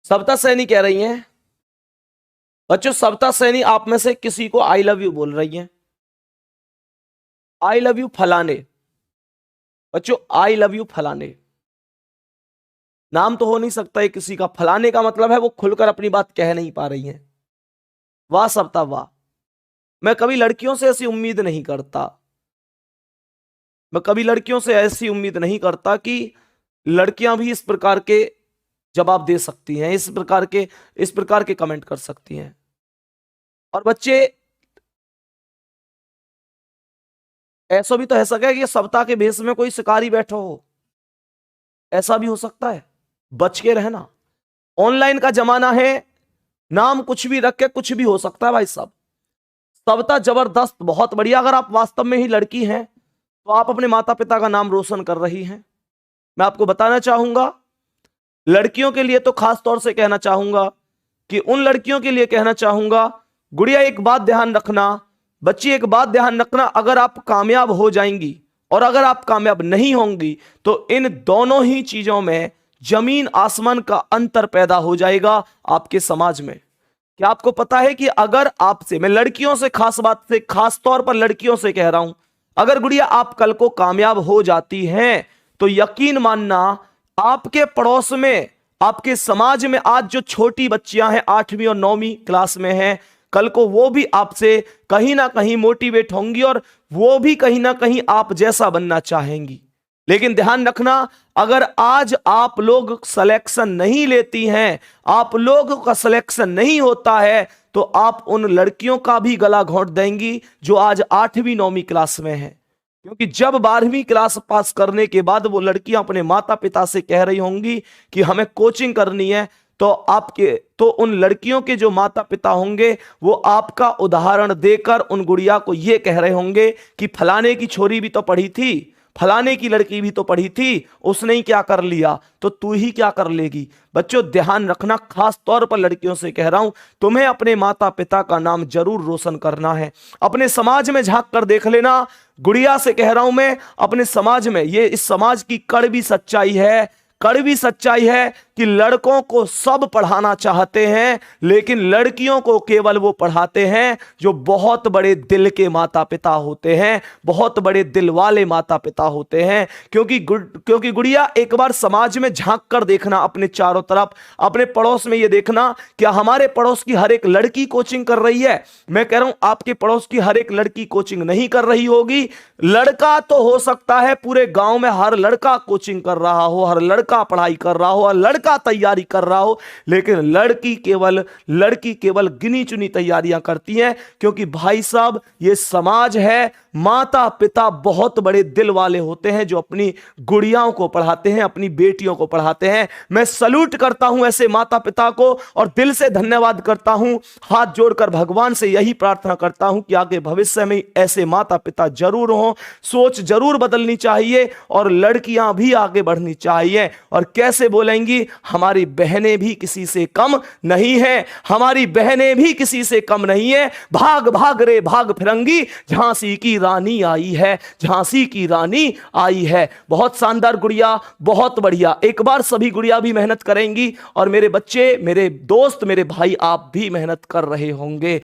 सविता सैनी कह रही हैं, बच्चों सविता सैनी आप में से किसी को आई लव यू बोल रही हैं। आई लव यू फलाने। बच्चों आई लव यू फलाने नाम तो हो नहीं सकता है किसी का, फलाने का मतलब है वो खुलकर अपनी बात कह नहीं पा रही हैं। वाह सविता वाह, मैं कभी लड़कियों से ऐसी उम्मीद नहीं करता, मैं कभी लड़कियों से ऐसी उम्मीद नहीं करता कि लड़कियां भी इस प्रकार के जवाब दे सकती हैं, इस प्रकार के कमेंट कर सकती हैं। और बच्चे ऐसा भी तो है सका कि सविता के भेष में कोई शिकारी बैठा हो, ऐसा भी हो सकता है, बच के रहना। ऑनलाइन का जमाना है, नाम कुछ भी रख के कुछ भी हो सकता है भाई साहब। सविता जबरदस्त, बहुत बढ़िया। अगर आप वास्तव में ही लड़की हैं तो आप अपने माता पिता का नाम रोशन कर रही हैं। मैं आपको बताना चाहूंगा, लड़कियों के लिए तो खास तौर से कहना चाहूंगा कि उन लड़कियों के लिए कहना चाहूंगा, गुड़िया एक बात ध्यान रखना, बच्ची एक बात ध्यान रखना, अगर आप कामयाब हो जाएंगी और अगर आप कामयाब नहीं होंगी तो इन दोनों ही चीजों में जमीन आसमान का अंतर पैदा हो जाएगा आपके समाज में। क्या आपको पता है कि अगर आपसे, मैं लड़कियों से खास बात से, खास तौर पर लड़कियों से कह रहा हूं, अगर गुड़िया आप कल को कामयाब हो जाती हैं तो यकीन मानना आपके पड़ोस में, आपके समाज में आज जो छोटी बच्चियां हैं 8वीं और 9वीं क्लास में हैं, कल को वो भी आपसे कहीं ना कहीं मोटिवेट होंगी और वो भी कहीं ना कहीं आप जैसा बनना चाहेंगी। लेकिन ध्यान रखना, अगर आज आप लोग सिलेक्शन नहीं लेती हैं, आप लोगों का सिलेक्शन नहीं होता है, तो आप उन लड़कियों का भी गला घोंट देंगी जो आज 8वीं 9वीं क्लास में हैं। क्योंकि जब 12वीं क्लास पास करने के बाद वो लड़कियां अपने माता पिता से कह रही होंगी कि हमें कोचिंग करनी है, तो उन लड़कियों के जो माता पिता होंगे वो आपका उदाहरण देकर उन गुड़िया को ये कह रहे होंगे कि फलाने की छोरी भी तो पढ़ी थी, फलाने की लड़की भी तो पढ़ी थी, उसने ही क्या कर लिया तो तू ही क्या कर लेगी। बच्चों ध्यान रखना, खास तौर पर लड़कियों से कह रहा हूं, तुम्हें अपने माता पिता का नाम जरूर रोशन करना है। अपने समाज में झांक कर देख लेना, गुड़िया से कह रहा हूं मैं, अपने समाज में, ये इस समाज की कड़वी सच्चाई है, कड़वी सच्चाई है कि लड़कों को सब पढ़ाना चाहते हैं लेकिन लड़कियों को केवल वो पढ़ाते हैं जो बहुत बड़े दिल के माता पिता होते हैं, बहुत बड़े दिल वाले माता पिता होते हैं। क्योंकि गुड़िया एक बार समाज में झांक कर देखना, अपने चारों तरफ, अपने पड़ोस में ये देखना, क्या हमारे पड़ोस की हर एक लड़की कोचिंग कर रही है? मैं कह रहा हूं आपके पड़ोस की हर एक लड़की कोचिंग नहीं कर रही होगी। लड़का तो हो सकता है पूरे गांव में हर लड़का कोचिंग कर रहा हो, हर लड़का पढ़ाई कर रहा हो, हर लड़का तैयारी कर रहा हो, लेकिन लड़की केवल गिनी चुनी तैयारियां करती हैं। क्योंकि भाई साहब ये समाज है, माता पिता बहुत बड़े दिल वाले होते हैं जो अपनी गुड़ियाओं को पढ़ाते हैं, अपनी बेटियों को पढ़ाते हैं। मैं सल्यूट करता हूं ऐसे माता पिता को और दिल से धन्यवाद करता हूं, हाथ जोड़कर भगवान से यही प्रार्थना करता हूं कि आगे भविष्य में ऐसे माता पिता जरूर हों। सोच जरूर बदलनी चाहिए और लड़कियां भी आगे बढ़नी चाहिए। और कैसे बोलेंगी, हमारी बहनें भी किसी से कम नहीं है, हमारी बहनें भी किसी से कम नहीं है। भाग भाग रे भाग फिरंगी, झांसी की रानी आई है, झांसी की रानी आई है। बहुत शानदार गुड़िया, बहुत बढ़िया। एक बार सभी गुड़िया भी मेहनत करेंगी और मेरे बच्चे, मेरे दोस्त, मेरे भाई, आप भी मेहनत कर रहे होंगे।